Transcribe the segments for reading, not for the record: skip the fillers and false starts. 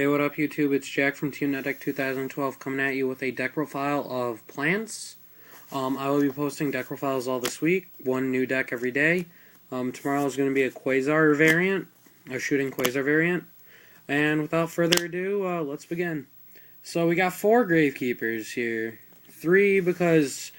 Hey, what up, YouTube? It's Jack from Team NetDeck 2012 coming at you with a deck profile of plants. I will be posting deck profiles all this week, one new deck every day. Tomorrow is going to be a Quasar variant, a shooting Quasar variant. And without further ado, let's begin. So we got 4 Gravekeepers here. 3 because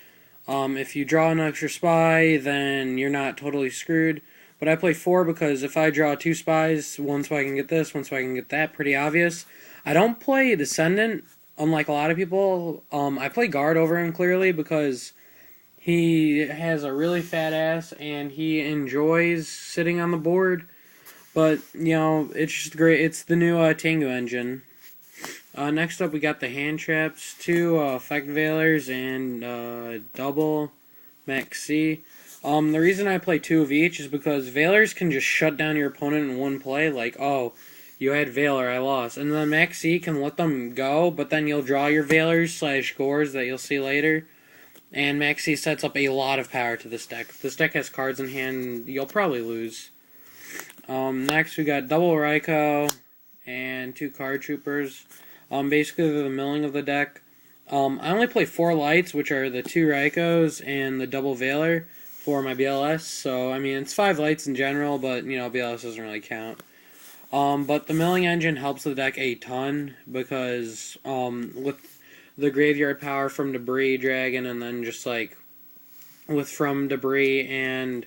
if you draw an extra spy, then you're not totally screwed. But I play 4 because if I draw 2 spies, 1 spy can get this, 1 spy can get that, pretty obvious. I don't play Descendant, unlike a lot of people. I play Guard over him clearly because he has a really fat ass and he enjoys sitting on the board. But, you know, it's just great. It's the new Tengu engine. Next up, we got the Hand Traps, 2 Effect Veilers, and double Maxi. The reason I play 2 of each is because Veilers can just shut down your opponent in one play, like, oh, you had Veiler, I lost. And then Maxi can let them go, but then you'll draw your Veilers / Gores that you'll see later. And Maxi sets up a lot of power to this deck. If this deck has cards in hand, you'll probably lose. Next, we got double Raikou and 2 Card Troopers. Basically, they're the milling of the deck. I only play 4 lights, which are the 2 Raikous and the double Veiler for my BLS, so, I mean, it's 5 lights in general, but, you know, BLS doesn't really count. But the milling engine helps the deck a ton, because, with the graveyard power from Debris Dragon, and then just, like, from Debris and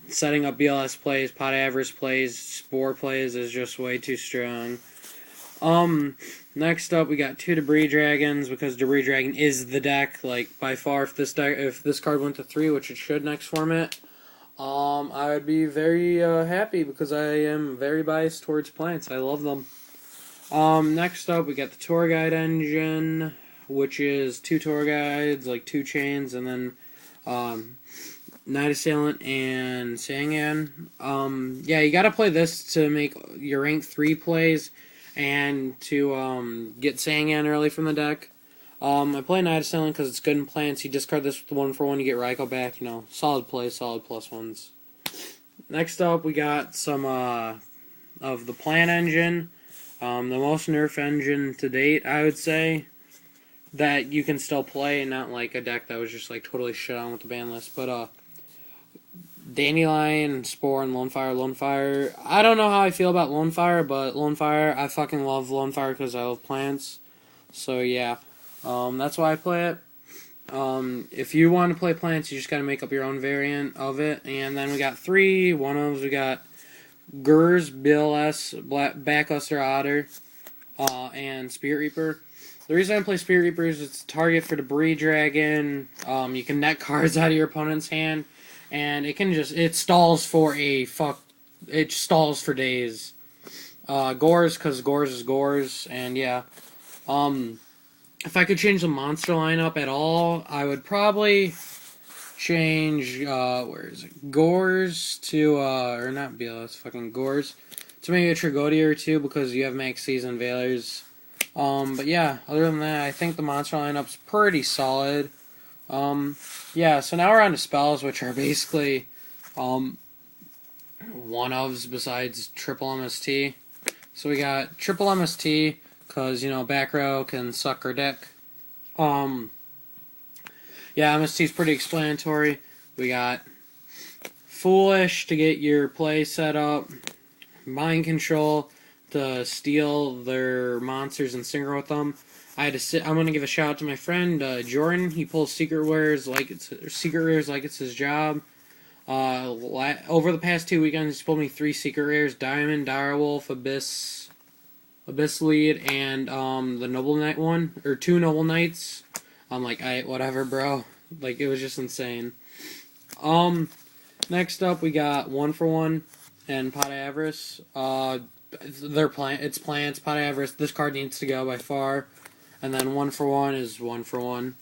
setting up BLS plays, Pot Avarice plays, Spore plays is just way too strong. Next up we got 2 Debris Dragons, because Debris Dragon is the deck, like, by far. If this card went to 3, which it should next format, I would be very happy, because I am very biased towards plants. I love them. Next up we got the Tour Guide engine, which is 2 Tour Guides, like 2 chains, and then Night Assailant and Sangan. Yeah, you gotta play this to make your rank 3 plays, and to get Sangan early from the deck. I play Night Assailant because it's good in plants. You discard this with the 1/1, you get Raikou back. You know, solid play, solid +1s. Next up, we got some of the plant engine. The most nerf engine to date, I would say, that you can still play, and not like a deck that was just like totally shit on with the ban list. But Dandelion, Spore, and Lonefire. I don't know how I feel about Lonefire, but Lonefire, I fucking love Lonefire because I love plants. So yeah, that's why I play it. If you want to play plants, you just gotta make up your own variant of it. And then we got 3 one-ofs. We got Gurs, BLS, Backluster Otter, and Spirit Reaper. The reason I play Spirit Reaper is it's a target for Debris Dragon. You can net cards out of your opponent's hand. And it stalls for it stalls for days. Gores, because Gores is Gores, and yeah. If I could change the monster lineup at all, I would probably change, where is it? Gores to, or not BLS, fucking Gores, to maybe a Tragodia or 2, because you have Maxis and Veilers. But yeah, other than that, I think the monster lineup's pretty solid. Yeah, so now we're on to spells, which are basically, one-ofs besides triple MST. So we got triple MST, because, you know, back row can suck our deck. Yeah, MST's pretty explanatory. We got Foolish to get your play set up, Mind Control to steal their monsters and synchro with them. I'm gonna give a shout out to my friend Jordan. He pulls secret rares like it's his job. Over the past 2 weekends, he's pulled me 3 secret rares: Diamond, Direwolf, Abyss Lead, and the Noble Knight one, or 2 Noble Knights. I'm like, whatever, bro. Like, it was just insane. Next up, we got 1/1 and Pot Avarice. It's plants. Pot Avarice. This card needs to go by far. And then 1/1 is 1/1.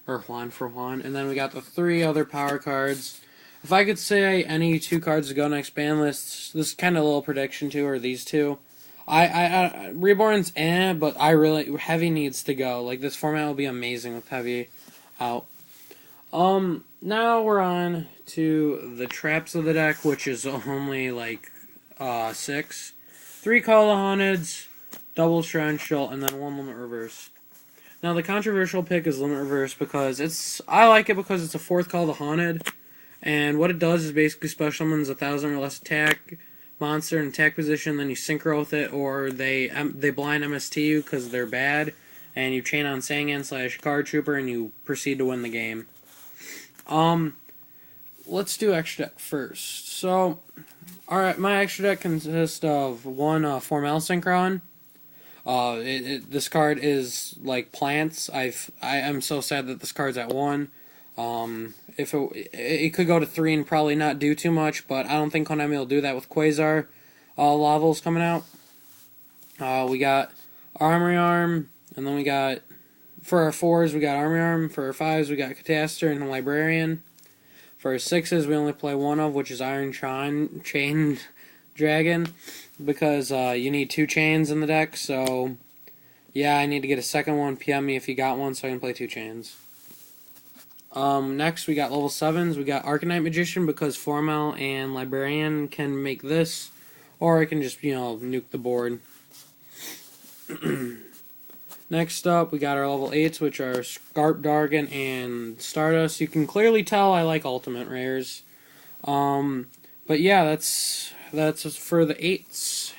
Or Juan for Juan. And then we got the 3 other power cards. If I could say any 2 cards to go next ban list, this is kind of a little prediction too, or these 2. Reborn's but Heavy needs to go. Like, this format will be amazing with Heavy out. Now we're on to the traps of the deck, which is only like 6. 3 Call of the Haunteds, double torrential, and then one limit reverse. Now the controversial pick is limit reverse because I like it because it's a fourth call to haunted, and what it does is basically special summons 1,000 or less attack monster in attack position, then you synchro with it, or they blind MST you because they're bad, and you chain on Sangan / Card Trooper, and you proceed to win the game. Let's do extra deck first. So, alright, my extra deck consists of one Formel Synchron. This card is like plants. I'm so sad that this card's at 1. If it could go to 3 and probably not do too much, but I don't think Konami will do that with Quasar Lavels coming out. We got Armory Arm, and then we got, for our 4s, we got Armory Arm. For our 5s, we got Catastor and Librarian. For our 6s, we only play one of, which is Iron Chain Dragon, because you need 2 chains in the deck, so yeah, I need to get a second one. PM me if you got one so I can play 2 chains. Next, we got level 7s. We got Arcanite Magician because Formel and Librarian can make this, or I can just, nuke the board. Next up, we got our level 8s, which are Scarp Dargon and Stardust. You can clearly tell I like Ultimate Rares. But yeah, that's for the 8s.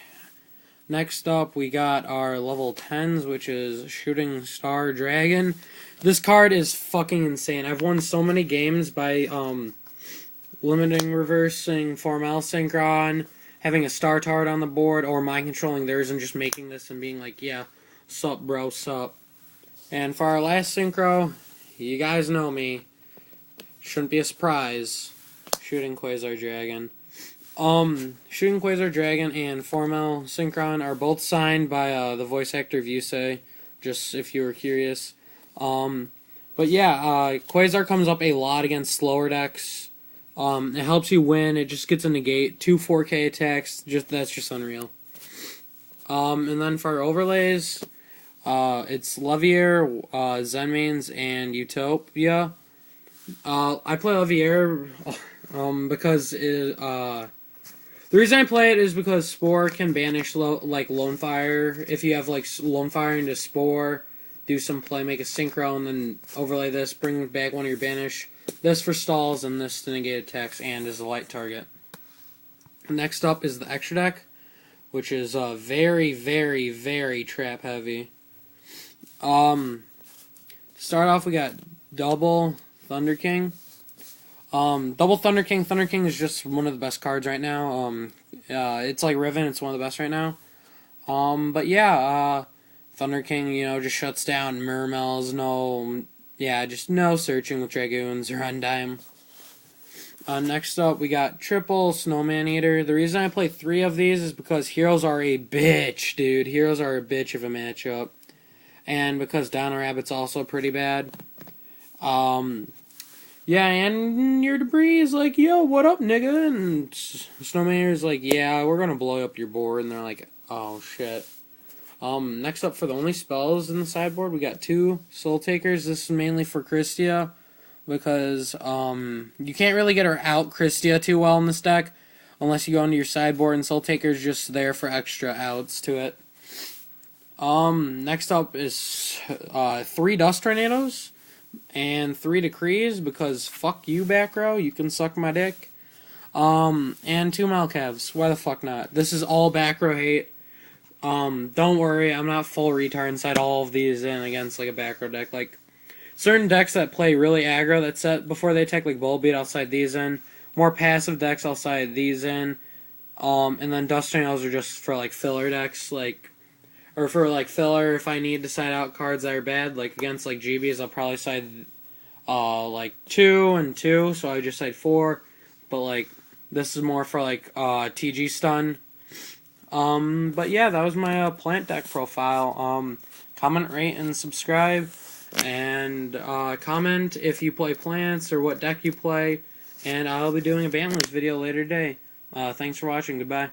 Next up, we got our level 10s, which is Shooting Star Dragon. This card is fucking insane. I've won so many games by limiting, reversing, Formel Synchron, having a Star Tart on the board, or mind controlling theirs and just making this and being like, yeah, sup bro, sup. And for our last synchro, you guys know me. Shouldn't be a surprise. Shooting Quasar Dragon. Shooting Quasar Dragon and Formel Synchron are both signed by the voice actor of Yusei, just if you were curious. But yeah, Quasar comes up a lot against slower decks. It helps you win. It just gets a negate. 2 4K attacks. That's just unreal. And then for our overlays, it's Levier, Zenmaines, and Utopia. I play Levier because the reason I play it is because Spore can banish Lone Fire. If you have Lone Fire into Spore, do some play, make a synchro, and then overlay this, bring back one of your banish. This for stalls, and this to negate attacks, and is a light target. Next up is the extra deck, which is very, very, very trap heavy. To start off, we got double Thunder King. Double Thunder King. Thunder King is just one of the best cards right now. It's like Riven. It's one of the best right now. But yeah, Thunder King, just shuts down Murmels. Just no searching with Dragoons or Undime. Next up, we got triple Snowman Eater. The reason I play 3 of these is because heroes are a bitch, dude. Heroes are a bitch of a matchup. And because Dino Rabbit's also pretty bad. Yeah, and your Debris is like, yo, what up, nigga? And Snowman Eater's like, yeah, we're gonna blow up your board. And they're like, oh, shit. Next up for the only spells in the sideboard, we got 2 Soul Takers. This is mainly for Christia, because you can't really get her out Christia too well in this deck unless you go into your sideboard, and Soul Taker's just there for extra outs to it. Next up is 3 Dust Tornadoes and 3 Decrees, because fuck you, back row, you can suck my dick. And 2 Malcavs, why the fuck not? This is all back row hate. Don't worry, I'm not full retard inside all of these in against like a back row deck. Like certain decks that play really aggro that set before they attack, like Bullbeat, outside these in. More passive decks outside these in. And then Dust Tornadoes are just for like filler decks, or for like filler if I need to side out cards that are bad, like against like GBs, I'll probably side like 2 and 2, so I just side 4. But like this is more for like TG stun. But yeah, that was my plant deck profile. Comment, rate, and subscribe, and comment if you play plants or what deck you play, and I'll be doing a ban list video later today. Thanks for watching. Goodbye.